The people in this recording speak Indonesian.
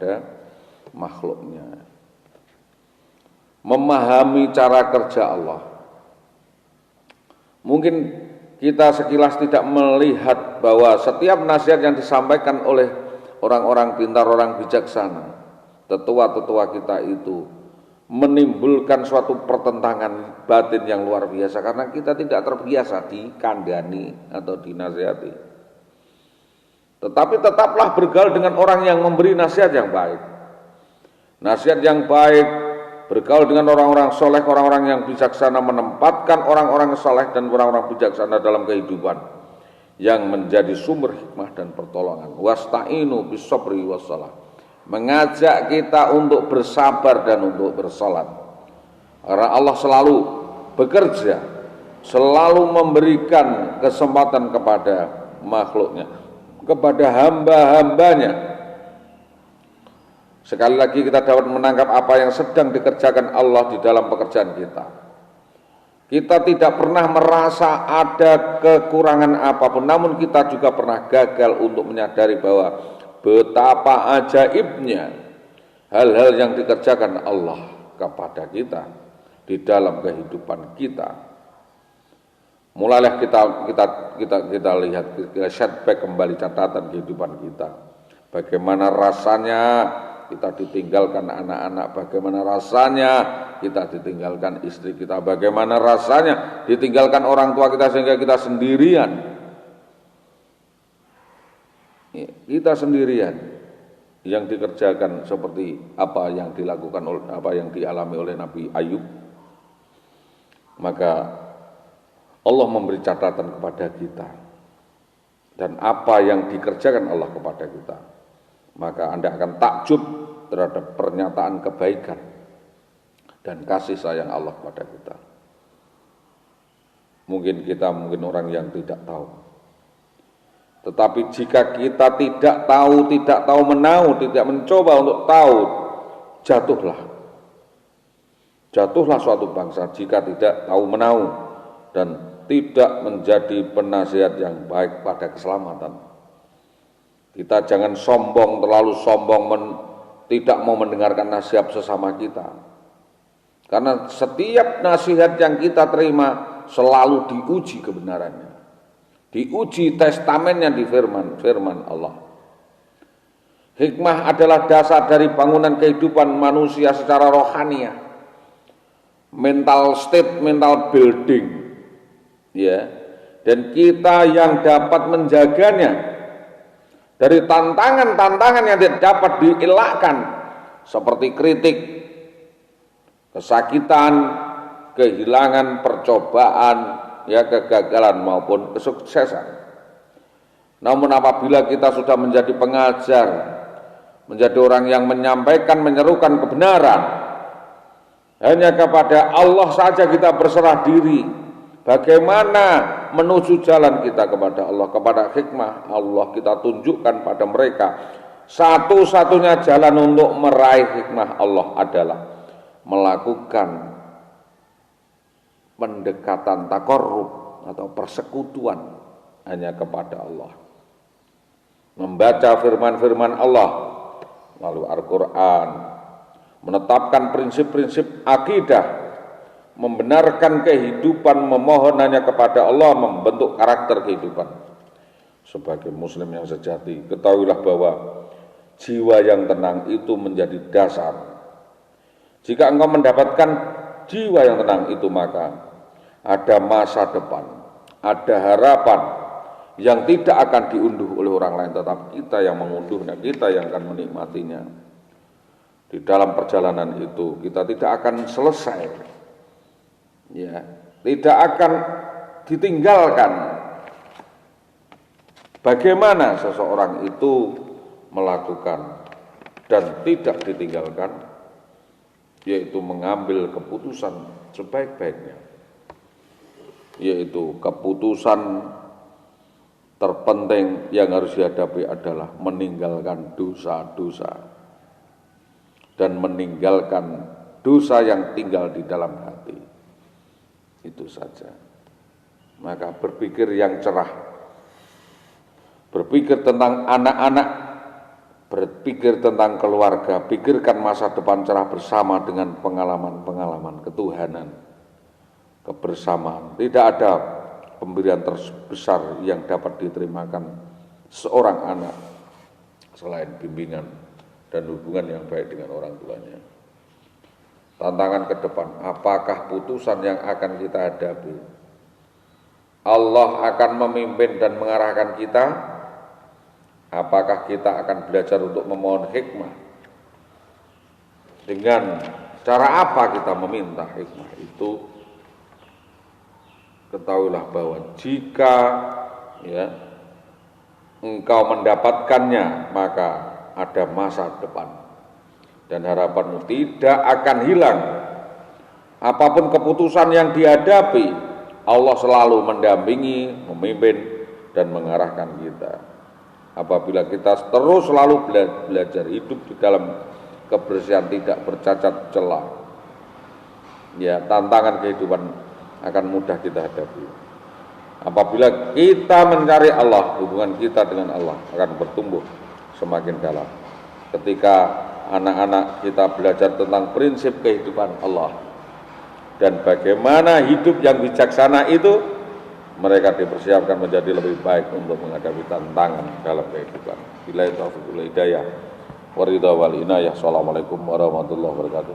kepada makhluknya. Memahami cara kerja Allah. Mungkin kita sekilas tidak melihat bahwa setiap nasihat yang disampaikan oleh orang-orang pintar, orang bijaksana, tetua-tetua kita itu menimbulkan suatu pertentangan batin yang luar biasa karena kita tidak terbiasa dikandani atau dinasihati. Tetapi tetaplah bergaul dengan orang yang memberi nasihat yang baik. Nasihat yang baik, bergaul dengan orang-orang soleh, orang-orang yang bijaksana, menempatkan orang-orang soleh dan orang-orang bijaksana dalam kehidupan yang menjadi sumber hikmah dan pertolongan. Wasta'inu bis-sabri was-shalah. Mengajak kita untuk bersabar dan untuk bersalat. Karena Allah selalu bekerja, selalu memberikan kesempatan kepada makhluknya, kepada hamba-hambanya. Sekali lagi kita dapat menangkap apa yang sedang dikerjakan Allah di dalam pekerjaan kita. Kita tidak pernah merasa ada kekurangan apapun, namun kita juga pernah gagal untuk menyadari bahwa betapa ajaibnya hal-hal yang dikerjakan Allah kepada kita di dalam kehidupan kita. Mulailah kita lihat, kita setback kembali catatan kehidupan kita. Bagaimana rasanya kita ditinggalkan anak-anak, bagaimana rasanya kita ditinggalkan istri kita, bagaimana rasanya ditinggalkan orang tua kita sehingga kita sendirian. Kita sendirian yang dikerjakan seperti apa yang dilakukan, apa yang dialami oleh Nabi Ayub. Maka Allah memberi catatan kepada kita dan apa yang dikerjakan Allah kepada kita. Maka Anda akan takjub terhadap pernyataan kebaikan dan kasih sayang Allah kepada kita. Mungkin orang yang tidak tahu. Tetapi jika kita tidak tahu menau, tidak mencoba untuk tahu, jatuhlah suatu bangsa jika tidak tahu menau dan tidak menjadi penasihat yang baik pada keselamatan. Kita jangan sombong, terlalu sombong, tidak mau mendengarkan nasihat sesama kita. Karena setiap nasihat yang kita terima selalu diuji kebenarannya. Diuji testamennya di firman Allah. Hikmah adalah dasar dari bangunan kehidupan manusia secara rohania. Mental state, mental building. Ya. Dan kita yang dapat menjaganya dari tantangan-tantangan yang tidak dapat dielakkan seperti kritik, kesakitan, kehilangan, percobaan, ya kegagalan maupun kesuksesan. Namun apabila kita sudah menjadi pengajar, menjadi orang yang menyampaikan, menyerukan kebenaran, hanya kepada Allah saja kita berserah diri. Bagaimana menuju jalan kita kepada Allah, kepada hikmah Allah kita tunjukkan pada mereka. Satu-satunya jalan untuk meraih hikmah Allah adalah melakukan pendekatan takarrub atau persekutuan hanya kepada Allah. Membaca firman-firman Allah melalui Al-Quran, menetapkan prinsip-prinsip akidah, membenarkan kehidupan, memohon hanya kepada Allah, membentuk karakter kehidupan. Sebagai muslim yang sejati, ketahuilah bahwa jiwa yang tenang itu menjadi dasar. Jika engkau mendapatkan jiwa yang tenang itu, maka ada masa depan, ada harapan yang tidak akan diunduh oleh orang lain, tetapi kita yang mengunduhnya, kita yang akan menikmatinya. Di dalam perjalanan itu kita tidak akan selesai, ya, tidak akan ditinggalkan. Bagaimana seseorang itu melakukan dan tidak ditinggalkan, yaitu mengambil keputusan sebaik-baiknya, yaitu keputusan terpenting yang harus dihadapi adalah meninggalkan dosa-dosa dan meninggalkan dosa yang tinggal di dalam hati. Itu saja. Maka berpikir yang cerah, berpikir tentang anak-anak, berpikir tentang keluarga, pikirkan masa depan cerah bersama dengan pengalaman-pengalaman ketuhanan, kebersamaan. Tidak ada pemberian terbesar yang dapat diterimakan seorang anak selain bimbingan dan hubungan yang baik dengan orang tuanya. Tantangan ke depan, apakah putusan yang akan kita hadapi? Allah akan memimpin dan mengarahkan kita. Apakah kita akan belajar untuk memohon hikmah? Dengan cara apa kita meminta hikmah itu? Ketahuilah bahwa jika engkau mendapatkannya, maka ada masa depan dan harapanmu tidak akan hilang. Apapun keputusan yang dihadapi, Allah selalu mendampingi, memimpin, dan mengarahkan kita. Apabila kita terus selalu belajar hidup di dalam kebersihan, tidak bercacat celah, tantangan kehidupan akan mudah kita hadapi. Apabila kita mencari Allah, hubungan kita dengan Allah akan bertumbuh semakin dalam. Ketika anak-anak kita belajar tentang prinsip kehidupan Allah dan bagaimana hidup yang bijaksana itu, mereka dipersiapkan menjadi lebih baik untuk menghadapi tantangan dalam kehidupan. Billahi taufiq wal hidayah wa ridha wal inayah. Assalamualaikum warahmatullahi wabarakatuh.